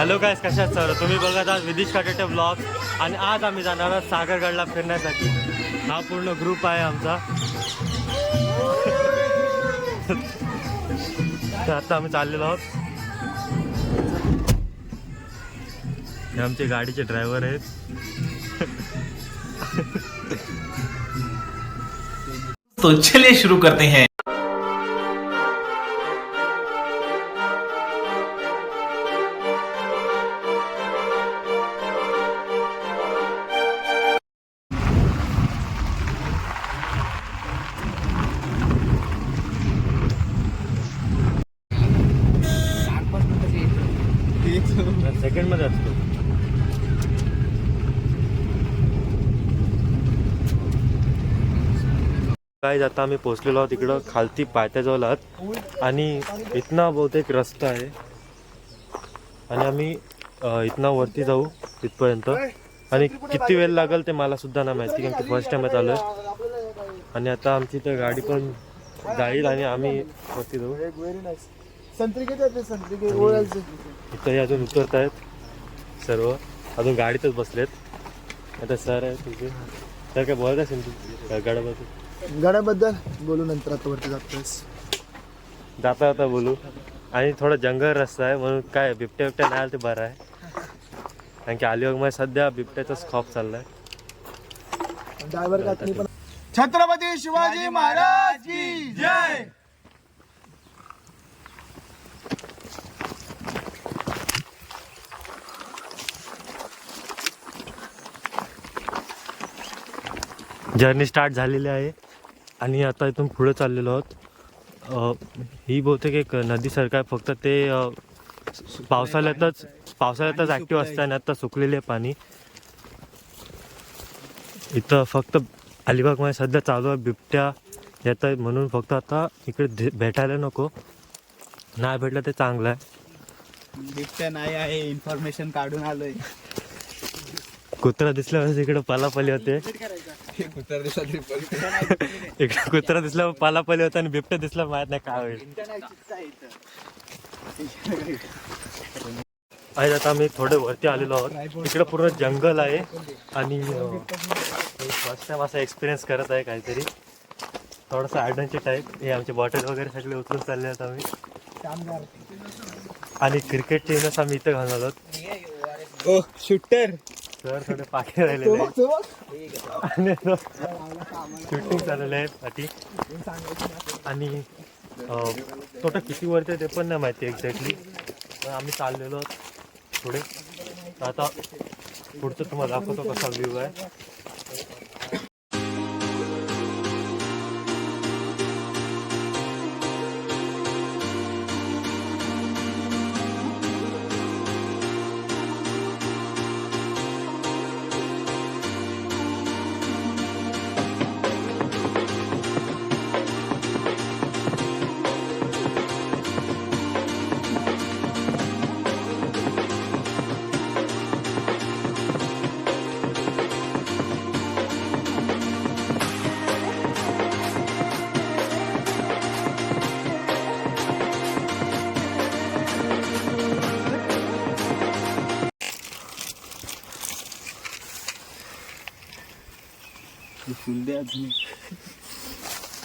Hello guys, कशा आहात sir? तुम्ही बघत आहात विदिश काटेटे ब्लॉग आणि आज आम्ही जाणार आहोत सागरगडला फिरण्यासाठी. हा पूर्ण ग्रुप आहे आमचा. तर आता आम्ही चाललेलो आहोत. हे आमचे गाडीचे ड्रायव्हर आहेत. तो चलिए शुरू करते हैं. सेकंड मध्ये असतो. काय आता आम्ही पोहोचलेलो आहोत इकडं खालती पायथ्याजवळ आहोत आणि इथना बहुतेक रस्ता आहे आणि आम्ही इथना वरती जाऊ तिथपर्यंत. आणि किती वेळ लागेल ते मला सुद्धा नाही माहिती, कारण की फर्स्ट टाइम आलो आहे. आणि आता आमची तर गाडी पण जाईल आणि आम्ही वरती जाऊ. इथंही अजून उतरत आहेत सर्व, अजून गाडीतच बसलेत. आता सर आहे तुझे, सर काय बोलत असेल तू गडाबद्दल बोलू नंतर. आता वरती जातोस जाता जाता बोलू. आणि थोडा जंगल रस्ता आहे म्हणून काय बिबट्या नाही आलं ते बरं आहे, कारण की अलिबागमध्ये सध्या बिबट्याचाच खौफ चाललाय. ड्रायव्हर का पण. छत्रपती शिवाजी महाराज की जय. जर्नी स्टार्ट झालेली आहे आणि आता इथून पुढे चाललेलो आहोत. ही बहुतेक एक नदीसारखं आहे, फक्त ते पावसाळ्यातच ॲक्टिव्ह असतं आणि आता सुकलेले आहे पाणी. इथं फक्त अलिबागमध्ये सध्या चालू आहे बिबट्या येत आहे म्हणून. फक्त आता इकडे भेटायला नको, नाही भेटलं ते चांगलं आहे. बिबट्या नाही आहे, इन्फॉर्मेशन काढून आलोय. कुत्रा दिसल्यावर इकडे पालापली होते. इकडे कुत्रा दिसल्यावर पालापली होता आणि बिबट्या दिसला माहित नाही काय होईल. आहे आता आम्ही थोडे वरती आलेलो आहोत. इकडे पूर्ण जंगल आहे आणि फर्स्ट टाइम असा एक्सपिरियन्स करत आहे काहीतरी थोडासा ॲडव्हेंचर टाईप. हे आमचे बॉटल वगैरे सगळे उचलून चालले आहेत आम्ही. आणि क्रिकेट टीमच आम्ही इथं घालून आलोत. ओ शूटर सर थोडे पाठी राहिलेले आणि शूटिंग चाललेलं आहे पाठी. आणि टोटल किती वरती आहे ते पण नाही माहिती एक्झॅक्टली, पण आम्ही चाललेलो आहोत पुढे. आता पुढचं तुम्हाला दाखवतो कसा व्ह्यू आहे.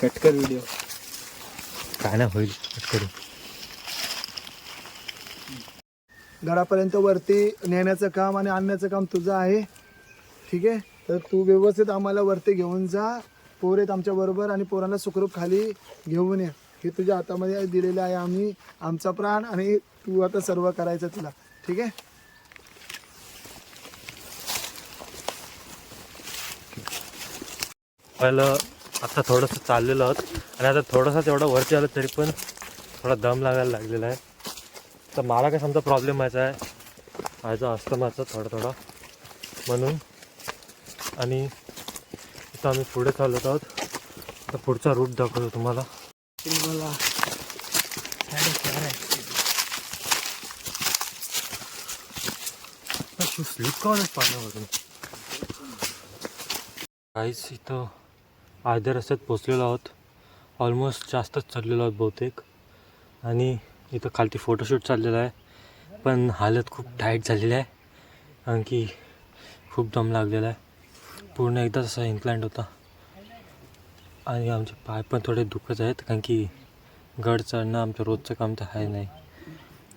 कटकर व्हिडिओ काय नाही होईल करू. गडापर्यंत वरती नेण्याचं काम आणि आणण्याचं काम तुझं आहे, ठीक आहे. तर तू व्यवस्थित आम्हाला वरती घेऊन जा. पोर आहेत आमच्या बरोबर आणि पोरांना सुखरूप खाली घेऊन ये. हे तुझ्या हातामध्ये दिलेलं आहे. आम्ही आमचा प्राण आणि तू आता सर्व करायचं तुला, ठीक आहे. पहिलं आता थोडंसं चाललेलं आहोत आणि आता थोडंसं तेवढं वरती आलं तरी पण थोडा दम लागायला लागलेला आहे. तर मला काय समजा प्रॉब्लेम व्हायचा आहे व्हायचा असतं माझं थोडा म्हणून. आणि इथं आम्ही पुढे चालत आहोत. तर पुढचा रूट दाखवतो तुम्हाला. स्लिप का पाण्यावरून काहीच. इथं अर्ध्या रस्त्यात पोचलेलो आहोत, ऑलमोस्ट जास्तच चाललेलो आहोत बहुतेक. आणि इथं खालती फोटोशूट चाललेला आहे पण हालत खूप टाईट झालेली आहे कारण की खूप दम लागलेला आहे. पूर्ण एकदा असा इन्क्लाइंट होता आणि आमचे पाय पण थोडे दुखत आहेत कारण की गड चढणं आमचं रोजचं काम तर आहे नाही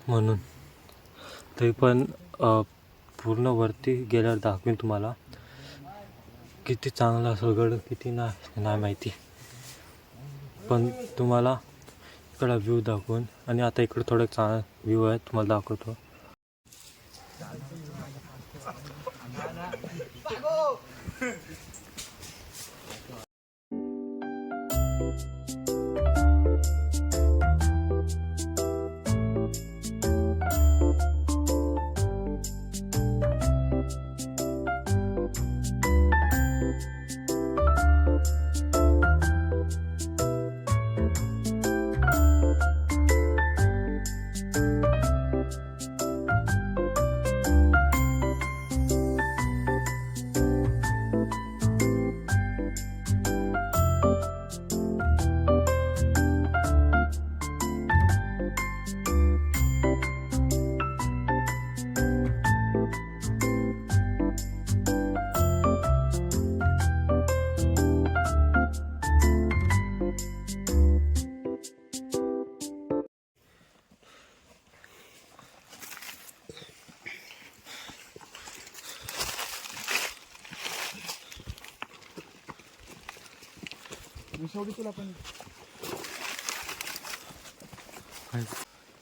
म्हणून. तरी पण पूर्ण वरती गेल्यावर दाखवेन तुम्हाला किती चांगला असेल गड किती नाही माहिती. पण तुम्हाला इकडं व्ह्यू दाखवून आणि आता इकडं थोडं चांगला व्ह्यू आहे तुम्हाला दाखवतो.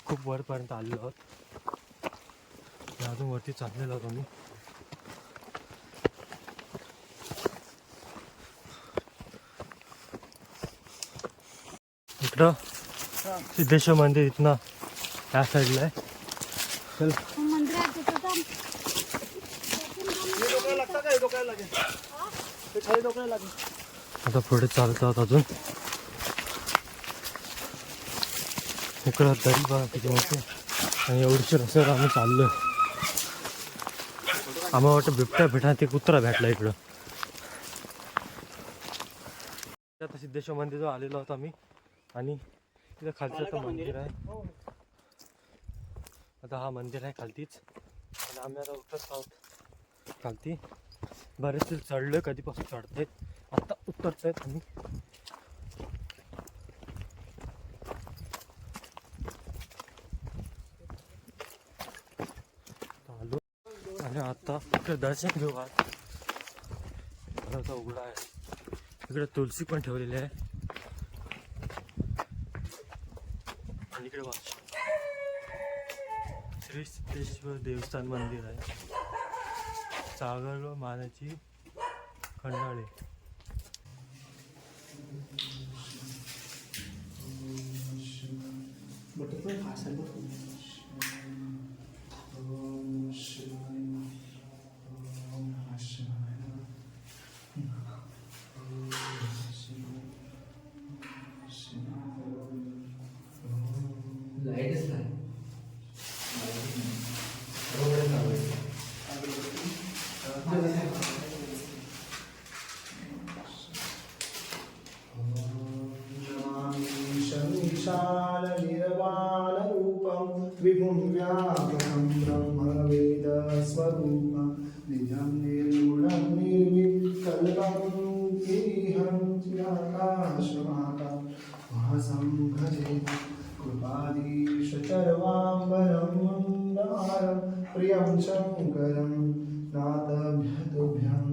खूप वरपर्यंत आलेलो आहोत. अजून वरती चाललेलो आहोत आम्ही. इकडं सिद्धेश्वर मंदिर इथनं त्या साईडला आहे. चल आता पुढे चालत आहोत अजून. इकडं दरी बघा किती मोठी आणि एवढीशी रस्त्यावर आम्ही चाललोय. आम्हाला वाटतं बिबट्या भेटा ते कुत्रा भेटला इकडं. आता सिद्धेश्वर मंदिर आलेलो आहोत आम्ही आणि तिथं खालचं आता मंदिर आहे. आता हा मंदिर आहे खालतीच आणि आम्ही आता उतरत आहोत खालती. बरेचसे चढलोय कधीपासून चढतायत आता उतरतायत आम्ही. आलो आणि आता इकडे दर्शन घेऊ. आता उघडा आहे. इकडे तुलसी पण ठेवलेली आहे आणि इकडे श्री सिद्धेश्वर देवस्थान मंदिर आहे. सागर व मानाची खंडाळे. विभुं व्यापकं ब्रह्मवेदस्वरूपं निजं निर्गुणं निर्विकल्पं गिरिहं चिराकाशमाकाशं भजे कृपाधीशचर्वाम्बरं मन्दहारं प्रियं शङ्करं नाथभ्यतुभ्यम्.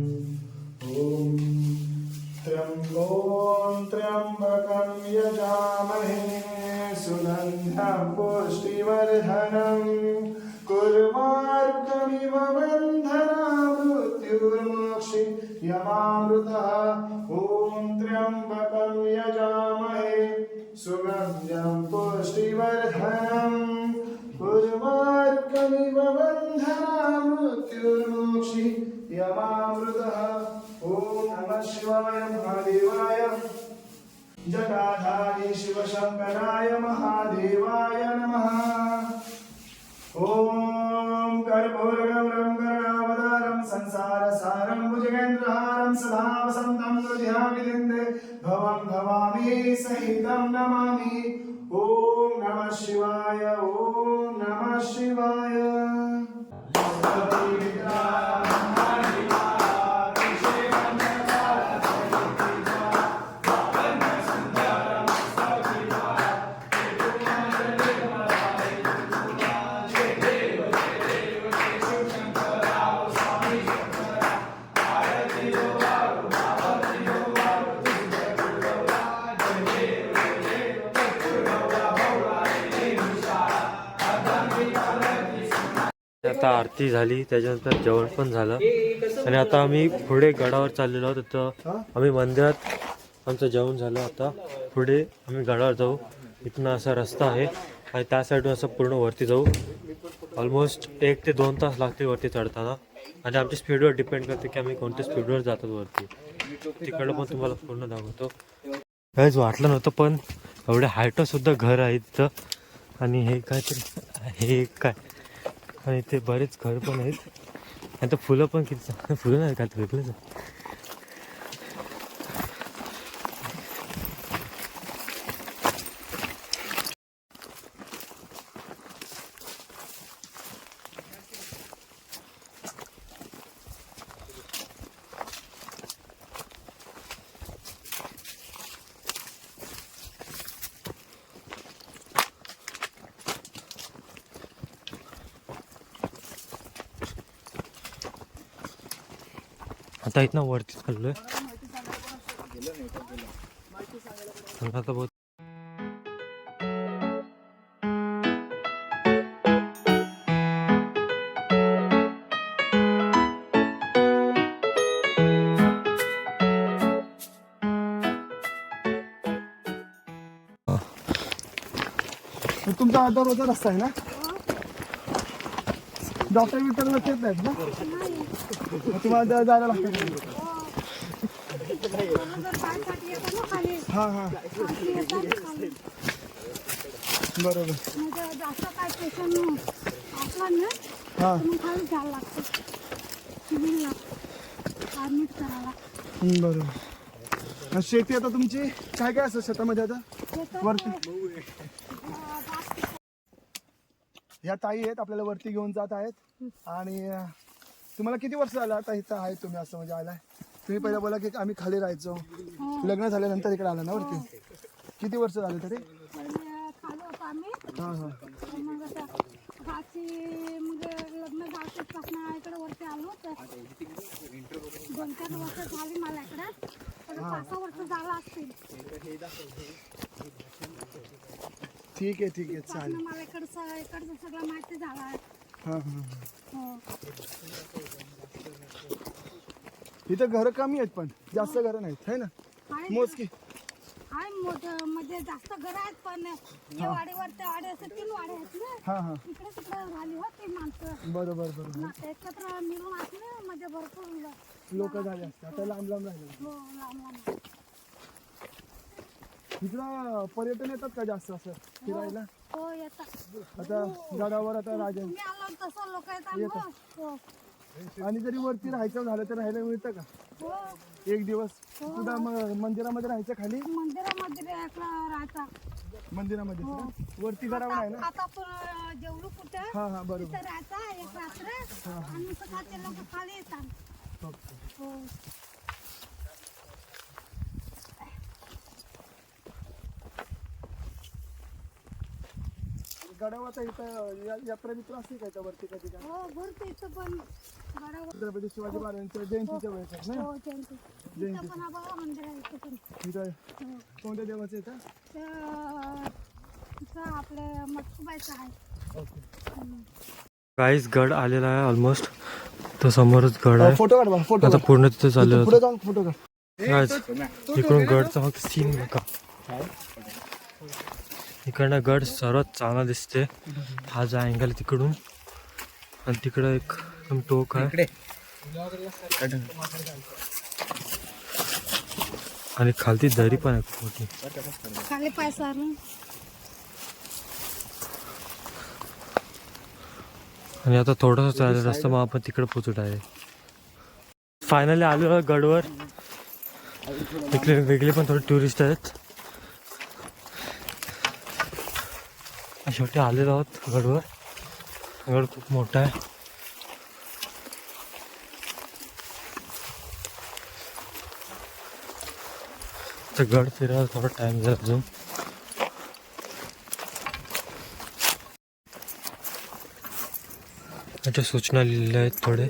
ॐ त्र्यम्बकं यजामहे सुगन्धं पुष्टिवर्धनं कुर्वारुकमिव बन्धनं मृत्युर्मोक्षयमामृतः. ॐ त्र्यम्बकं यजामहे सुगन्धं पुष्टिवर्धनं कुर्वारुकमिव बन्धनं मृत्युर्मोक्षयमामृतः. ॐ नमः शिवाय महादेवाय जटाधारी शिवशंकराय महादेवाय नमः. ॐ कर्पूरगौरं करुणावतारं संसारसारं भुजगेन्द्रहारं सदा वसन्तं हृदयामिलिन्दे भवं भवामी सहितं नमामि. ओम नमः शिवाय, ओम नमः शिवाय. आता आरती झाली, त्याच्यानंतर जेवण पण झालं आणि आता आम्ही पुढे गडावर चाललेलो आहोत. तर आम्ही मंदिरात आमचं जेवण झालं. आता पुढे आम्ही गडावर जाऊ. इथनं असा रस्ता आहे आणि त्या साईडून असं पूर्ण वरती जाऊ. ऑलमोस्ट 1 ते 2 तास लागतील वरती चढताना आणि आमच्या स्पीडवर डिपेंड करते की आम्ही कोणत्या स्पीडवर जातो वरती. तिकडं पण तुम्हाला पूर्ण दाखवतो. काहीच वाटलं नव्हतं, पण एवढे हायट सुद्धा घर आहे इथं. आणि हे काहीतरी हे काय, आणि इथे बरेच घर पण आहेत. आता फुलं पण किती फुलं नाही का वेगळंच. आता इथनं वरती चाललोय. आता बहुत तुमचा दररोजचा रस्ता आहे ना? डॉक्टर विक्टर लक्ष येत नाहीत ना? मग तुम्हाला जायला लागतं. हा हा बरोबर. जास्त काय पेशंट असला ना हा मग खाली जायला लागतं, सिव्हिलला ॲडमिट करायला. बरोबर. आणि शेती आता तुमची काय काय असतं शेतामध्ये आता वरती? ह्या ताई आहेत, आपल्याला वरती घेऊन जात आहेत. आणि तुम्हाला किती वर्ष झालं आता इथं आहे तुम्ही असं म्हणजे आलाय? तुम्ही पहिला बोला की आम्ही खाली राहायचो, लग्न झाल्यानंतर इकडे आला ना वरती. किती वर्ष झाले तरी? खाली होतो आम्ही. हां हां मग असं गाची म्हणजे लग्न झाल्यापासून इकडे वरती आलो. तर 2-4 वर्ष झाली मला इकडे. 5-6 वर्ष झालं असतील. ठीक आहे ठीक आहे चालेल. मला इकडचं सगळं माहिती झालं आहे. हां हां हो. इथं घरं कमी आहेत, पण जास्त घरं नाहीत है ना, मोजकी. हाय म्हणजे जास्त घर आहेत, पण या वाडीवर त्या वाडी असं 3 वाडे आहेत ना. हां हां इकडे तिकडे झाली होती माणसं. बरोबर बरोबर. नाते एकत्र मिळून असले म्हणजे भरपूर लोक झाले असते, आता लांब लांब राहिले. हो लांब लांब. इकडं पर्यटन येतात का जास्त असं फिरायला? हो येतात. आता गडावर आता राजा तुम्ही आलो तसं लोक येतात. हो आणि जरी वरती राहायचं झालं तर राहायला मिळतं का हो. एक दिवस? सुद्धा मंदिरामध्ये राहायचं खाली? मंदिरामध्ये राहता. मंदिरामध्ये वरती गडावर आहे ना? आता आपण जेवढं कुठं हा हा बरोबर. तिथं राहता एक रात्र आणि सकाळचे लोक खाली येतात. हो. गडावर आता इथं यात्रा मित्र असते का इथं वरती कधी काय? हो भरते इथं पण गडावर. छत्रपती शिवाजी महाराजांच्या जयंतीच्या वेळेस आहे ना? हो जयंती. इथं पण बघा मंदिर आहे इथं पण. इथं कोणत्या देवाचं इथं? इथं आपले मटकुबाईचं आहे. काहीच गड आलेला आहे ऑलमोस्ट. तो समोरच गड आहे. फोटो काढ बा, फोटो आता पूर्ण तिथे चालू पुढे जाऊन फोटो काढ. इकडून गडचा फक्त सीन बघा. इकडनं गड सर्वात चांगला दिसते. हा जो अँगल तिकडून आणि तिकडं एक एकदम टोक आहे आणि खालती दरी पण आहे खूप मोठी. खाली पाय सारून. आणि आता थोडासा चालेल रस्ता, मग आपण तिकडे पोचत आहे. फायनली आलो गडवर. इकडे वेगळे पण थोडे टुरिस्ट आहेत. शेवटी आलेलो आहोत गडवर. गड खूप मोठा आहे. तर गड फिरायला थोडा टाइम झाला अजून. त्याच्या सूचना लिहिलेल्या आहेत थोडे.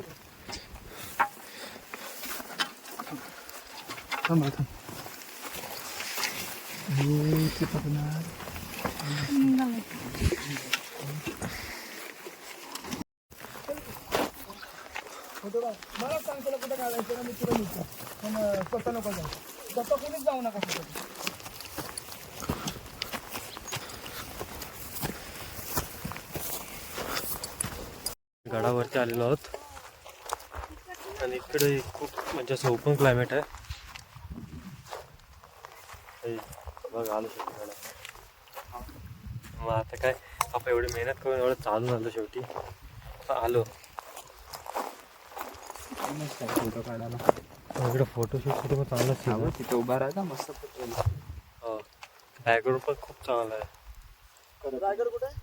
मला सांग तुला कुठं काढायचं ना, मी तुला मिळतो. पण स्वतः नको जाऊ, स्वतः कोणीच जाऊ नका तिथे. गडावरती आलेलो आहोत आणि इकडे खूप म्हणजे असं ओपन क्लायमेट आहे. हे बघा आलो शेवटी गडा. मग आता काय आपण एवढी मेहनत करून एवढं चालून आलो शेवटी आलो. फोटो काढायला इकडे फोटोशूटसाठी पण चांगलं सीन. तिथे उभा राहा मस्त फोटो. हो बॅकग्राऊंड पण खूप चांगला आहे. रायगड कुठे आहे?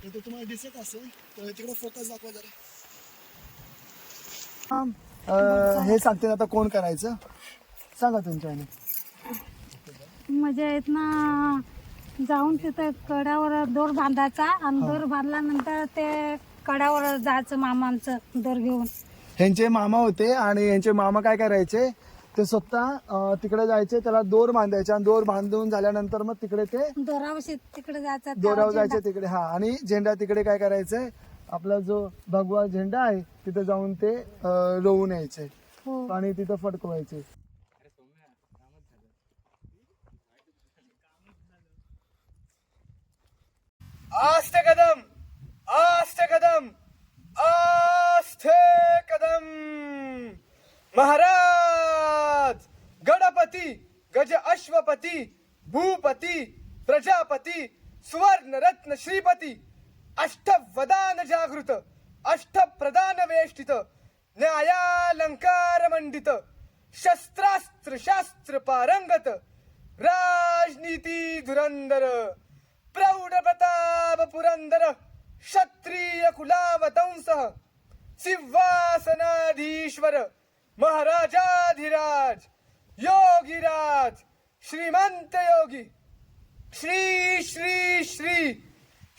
इथे तुम्हाला दिसत असेल तर तिकडे फोकस दाखवा जरा. हे सांगते ना आता कोण करायचं सांगा तुमच्या ह्याने. म्हणजे इथनं जाऊन तिथं कड्यावर दोर बांधायचा आणि दोर बांधल्यानंतर ते कड्यावर जायचं मामांचं दोर घेऊन. ह्यांचे मामा होते आणि ह्यांचे मामा काय करायचे ते स्वतः तिकडे जायचे, त्याला दोर बांधायचे आणि दोर बांधून झाल्यानंतर मग तिकडे ते दोरावशी तिकडे जायचं. दोरावर जायचे तिकडे. हा आणि झेंडा तिकडे काय करायचंय आपला जो भगवा झेंडा आहे तिथे जाऊन ते रोवून यायचे हो. आणि तिथं फडकवायचे. आस्ते कदम आस्ते कदम आस्ते कदम. महाराज गणपती गज अश्वपती भूपती प्रजापती सुवर्ण रत्न श्रीपती अष्टवदान जागृत अष्टप्रधान वेष्टित न्यायालंकार मंडित शस्त्रास्त्र शास्त्र पारंगत राजनीती धुरंधर प्रौढ प्रताप पुरंदर क्षत्रिय कुलावतंस सिंहासनाधीश्वर महाराजाधिराज योगीराज श्रीमंत योगी श्री श्री श्री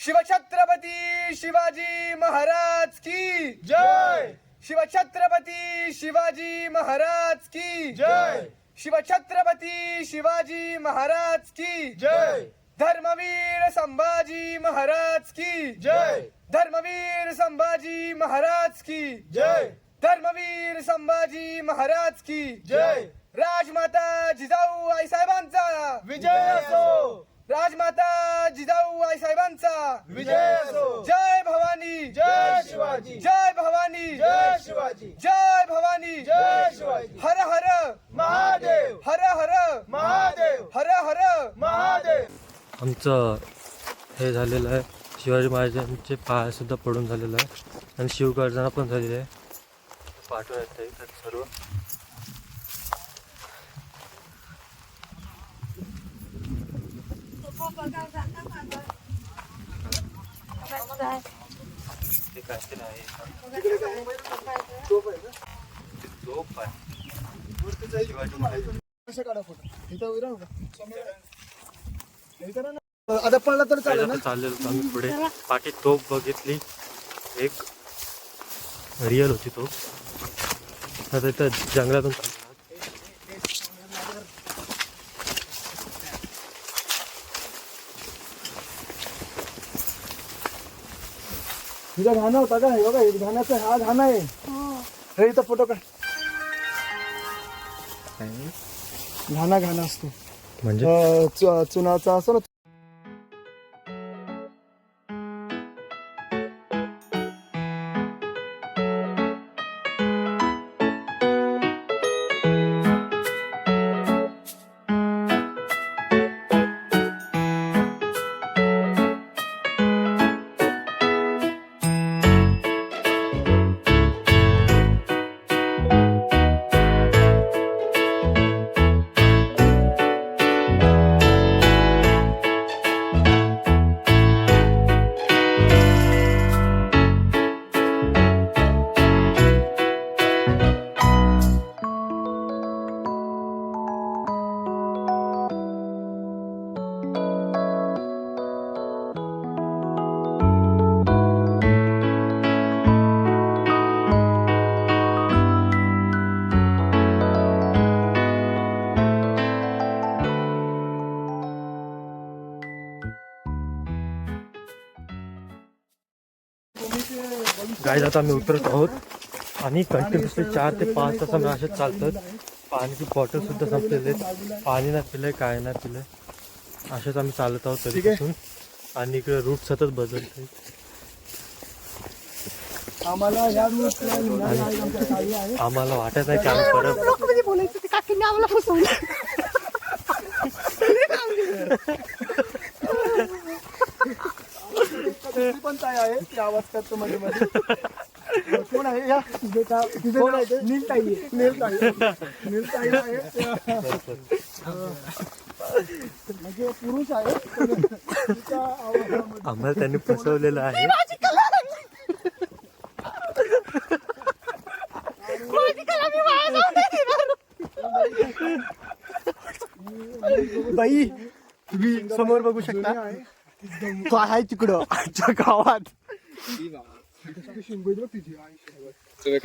शिवछत्रपती शिवाजी महाराज की जय. शिवछत्रपती शिवाजी महाराज की जय. शिवछत्रपती शिवाजी महाराज की जय. धर्मवीर संभाजी महाराज की जय. धर्मवीर संभाजी महाराज की जय. धर्मवीर संभाजी महाराज की जय. राजमाता जिजाऊ आईसाहेबांचा विजय असो. राजमाता जिजाऊ आईसाहेबांचा विजय असो. जय भवानी जय शिवाजी. जय भवानी जय शिवाजी. जय भवानी जय शिवाजी. हर हर महादेव. हर हर महादेव. हर हर महादेव. आमचं हे झालेलं आहे. शिवाजी महाराजांचे पाय सुद्धा पडून झालेलं आहे आणि शिवगर्जना पण झालेली आहे. पाठवून येते सर्व. ते काहीतरी आहे. झोप आहे. शिवाजी महाराज कसं काढा फोटो इथं उभं राहू का? हे करा ना. आता पडला तर चालेल ना. चाललेलो होतो आम्ही पुढे. पाठी तोफ बघितली एक रिअल होती तोफ. आता इथं जंगलातून चाललो. तुझा घाणा होता का? हे बघा हे घाण्याचा हा घाणा आहे. हो. हे इथं फोटो काढ. घाणा घाणा असतो म्हणजे चुनाचा असतो ना. काय आता आम्ही उतरत आहोत आणि कंटिन्युअसली 4 ते 5 तास आम्ही असेच चालतात. पाण्याची बॉटल सुद्धा संपलेले आहेत, पाणी नाही पिलंय, काय नाही पिलंय, असेच आम्ही चालत आहोत तरीपासून. आणि इकडे रूट सतत बदलत आहेत. आम्हाला या रूटला हिंगणघाट आमच्या गावी आहे. आम्हाला वाटत आहे की आम्ही परत लोकांमध्ये बोलायचं ते काकींनी आम्हाला फसवलं. दुसरी पण ताई आहे ती आवाज करतो मध्ये मध्ये. कोण आहे या कोण आहे ते? नील ताई आहे. नील ताई आहे म्हणजे पुरुष आहे. तिच्या आवाजामध्ये आम्हाला त्यांनी फसवलेलं आहे. बाई तुम्ही समोर बघू शकता तो आहे तिकडं आमच्या गावात.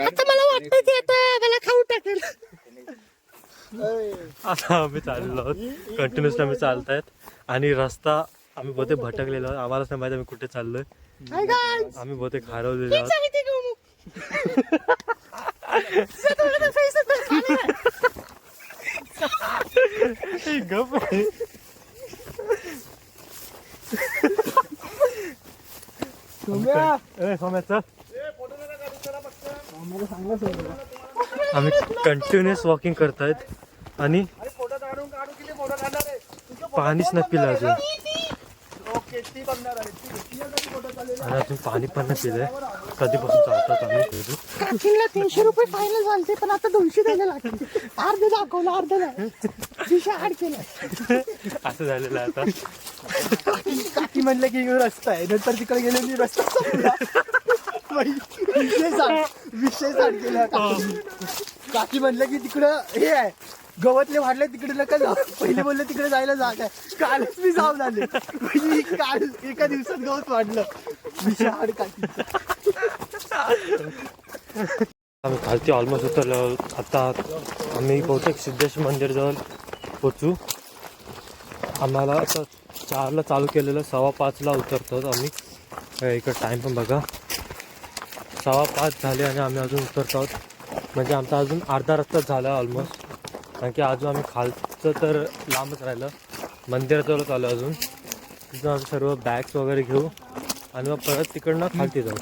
आता मला वाटतं ते आता मला खाऊ टाकेल. आता आम्ही चाललेलो आहोत, कंटिन्युअसली आम्ही चालतायत आणि रस्ता आम्ही बहुतेक भटकलेलो आहोत. आम्हालाच नाही माहिती आम्ही कुठे चाललोय. आम्ही बहुतेक हरवलेलो आहोत. गप आहे. सोम्या चल. आम्ही कंटिन्युअस वॉकिंग करतायत आणि पाणीच नाही पिलं अजून. आणि अजून पाणी पण नाही पिलंय. कधीपासून चालतात आम्ही. काकींना 300 रुपये फायनल झालते पण आता 200 द्यायला लागते. अर्ध दाखवलं अर्ध नाही. दिशा आड केलं. असं झालेलं आहे आता. काकी म्हणलं की रस्ता आहे, नंतर तिकडे गेले मी रस्ता संपला. विषय सांग केला. काकी म्हणलं की तिकडं हे आहे गवतले वाढले तिकडे नका जाऊ. पहिले बोलले तिकडे जायला जागा आहे. कालच मी जाऊन आले. काल एका दिवसात गवत वाढलं. विषय हाड काकी. आम्ही खालती ऑलमोस्ट उतरलो आहोत. आता आम्ही बहुतेक सिद्धेश्वर मंदिरजवळ पोचू. आम्हाला आता 4ला चालू केलेलं, 4:15ला उतरतो आम्ही. इकडं टाईम पण बघा, 4:15 झाले आणि आम्ही अजून उतरत आहोत. म्हणजे आमचा अजून अर्धा रस्ता झाला ऑलमोस्ट. कारण की अजून आम्ही खालचं तर लांबच राहिलं, मंदिराजवळच आलो अजून. तिथून आम्ही सर्व बॅग्स वगैरे घेऊ आणि मग परत तिकडनं खालती जाऊ.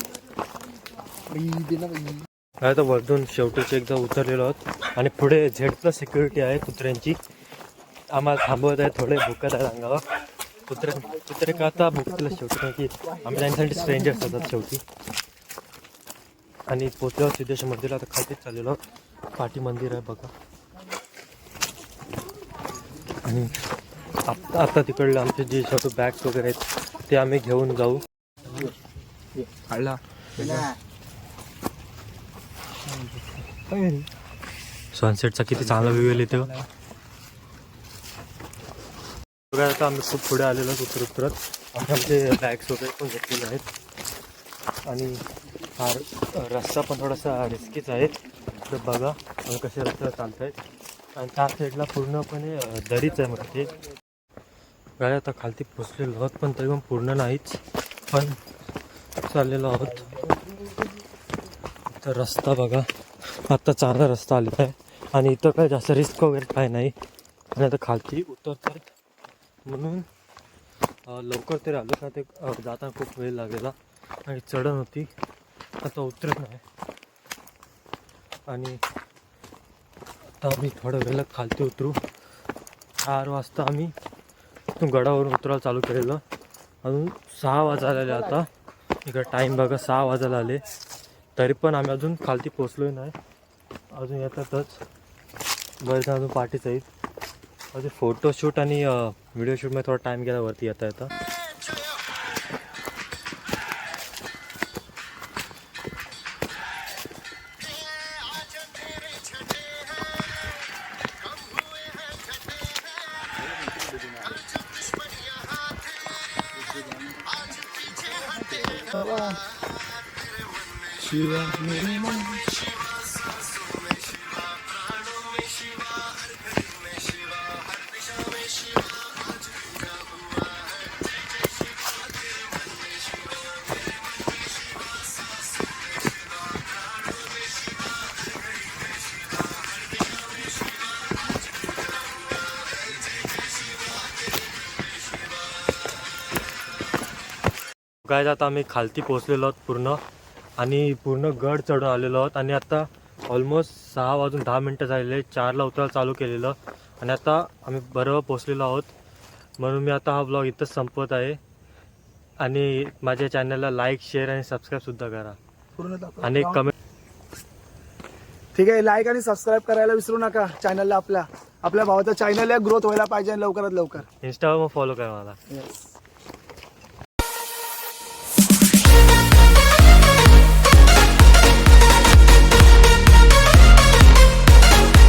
काय तर वरतून शेवटीच एकदा उतरलेलो आहोत आणि पुढे झेड+ सिक्युरिटी आहे कुत्र्यांची. आम्हाला थांबवत आहे, थोडे भुकत आहे अंगावर. कुत्रे का आता भुकतील शेवटी, कारण की आम्ही त्यांच्यासाठी स्ट्रेंजर्स असतात शेवटी. आणि पोचल्यावर सिद्धेश्वर मंदिर आता खालतीच चाललेलो आहोत. पाठी मंदिर आहे बघा. आणि आता तिकडले आमचे जे छोटे बॅग्स वगैरे आहेत ते आम्ही घेऊन जाऊ. सनसेटचा किती चांगला व्ह्यू येतो. बघा आता आम्ही खूप पुढे आलेलो उतरत आणि आमचे बॅग्स वगैरे पण घेतलेले आहेत. आणि हा रस्ता पण थोडासा रिस्कीच आहे. तर बघा आम्ही कसे रस्त्यावर चालत आहेत. आणि त्या साईडला पूर्णपणे दरीच आहे. म्हणजे गाड्या आता खालती पोचलेलो आहोत, पण तरी पण पूर्ण नाहीच, पण चाललेलो आहोत. तर रस्ता बघा, आत्ता चांगला रस्ता आलेला आहे आणि इथं काय जास्त रिस्क वगैरे काय नाही. आणि आता खालती उतरतात म्हणून लवकर तरी आलो ना. ते जाताना खूप वेळ लागलेला आणि चढण होती. आता उतरत नाही. आणि आता आम्ही थोड्या वेळेला खालती उतरू. 4 वाजता आम्ही गडावरून उतरायला चालू केलेलं. अजून 6 वाजायला आले. आता इकडं टाईम बघा, 6 वाजायला आले, तरी पण आम्ही अजून खालती पोचलोय नाही. अजून येतातच बरेच अजून पार्टीच आहेत. अजून फोटोशूट आणि व्हिडिओ शूटमध्ये थोडा टाईम गेला वरती येता येता. काय आता आम्ही खालती पोहोचलेलो आहोत पूर्ण आणि पूर्ण गड चढून आलेलो आहोत आणि आता ऑलमोस्ट 6:10 झालेले 4ला उतरायला चालू केलेलं आणि आता आम्ही बरोबर पोहोचलेलो आहोत. म्हणून मी आता हा ब्लॉग इथंच संपवत आहे आणि माझ्या चॅनलला लाईक शेअर आणि सबस्क्राईबसुद्धा करा पूर्ण दाखव. आणि कमेंट. ठीक आहे, लाईक आणि सबस्क्राईब करायला विसरू नका चॅनलला. आपल्या भावाचा चॅनल ग्रोथ व्हायला पाहिजे आणि लवकरात लवकर. इंस्टावर फॉलो करा मला. येस.